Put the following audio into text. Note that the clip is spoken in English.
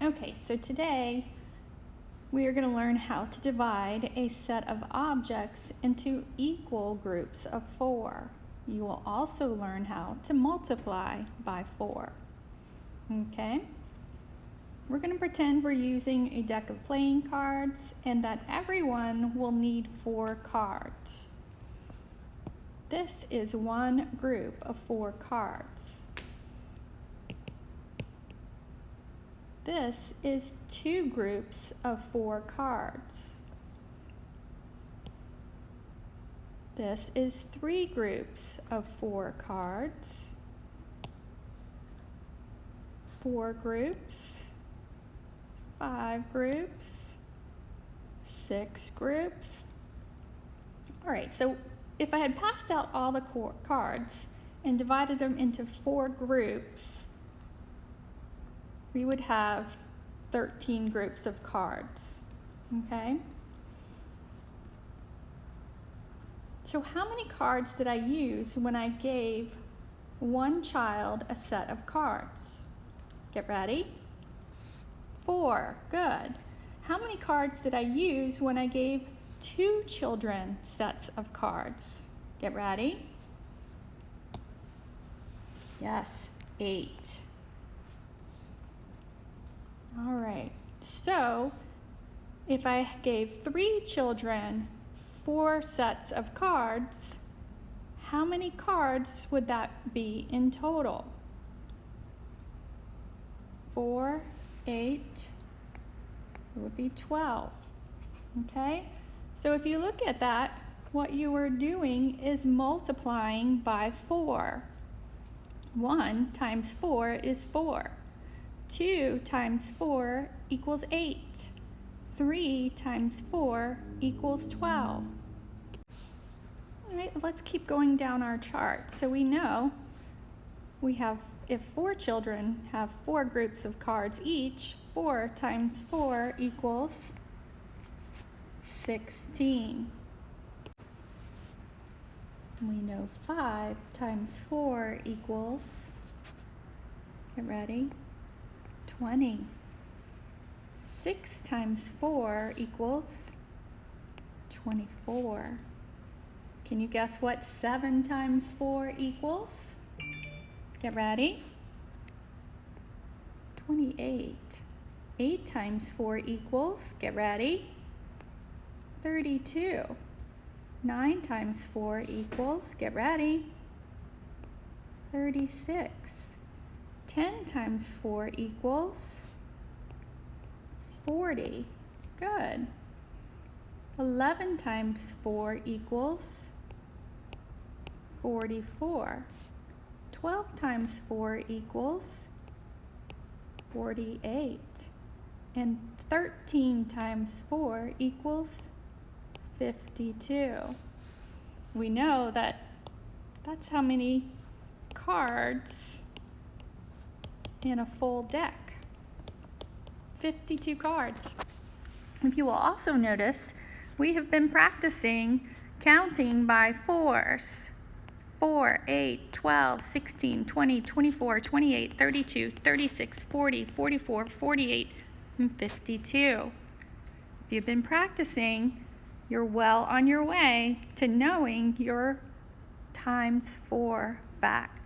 Okay, so today we are going to learn how to divide a set of objects into equal groups of 4. You will also learn how to multiply by 4. Okay? We're going to pretend we're using a deck of playing cards and that everyone will need 4 cards. This is one group of 4 cards. This is 2 groups of 4 cards. This is 3 groups of 4 cards. 4 groups. 5 groups. 6 groups. All right, so if I had passed out all the cards and divided them into 4 groups, we would have 13 groups of cards, okay? So how many cards did I use when I gave one child a set of cards? Get ready. 4, good. How many cards did I use when I gave 2 children sets of cards? Get ready. Yes, 8. All right, so if I gave 3 children 4 sets of cards, how many cards would that be in total? 4, 8, it would be 12, okay? So if you look at that, what you are doing is multiplying by 4. 1 times 4 is 4. 2 times 4 equals 8. 3 times 4 equals 12. All right, let's keep going down our chart. So we know we have, if 4 children have 4 groups of cards each, 4 times 4 equals 16. We know 5 times 4 equals, get ready, 20. 6 times 4 equals 24. Can you guess what 7 times 4 equals? Get ready. 28. 8 times 4 equals, get ready, 32. 9 times 4 equals, get ready, 36. 10 times 4 equals 40. Good. 11 times 4 equals 44. 12 times 4 equals 48. And 13 times 4 equals 52. We know that that's how many cards in a full deck. 52 cards. If you will also notice, we have been practicing counting by 4s. 4, 8, 12, 16, 20, 24, 28, 32, 36, 40, 44, 48, and 52. If you've been practicing, you're well on your way to knowing your times 4 fact.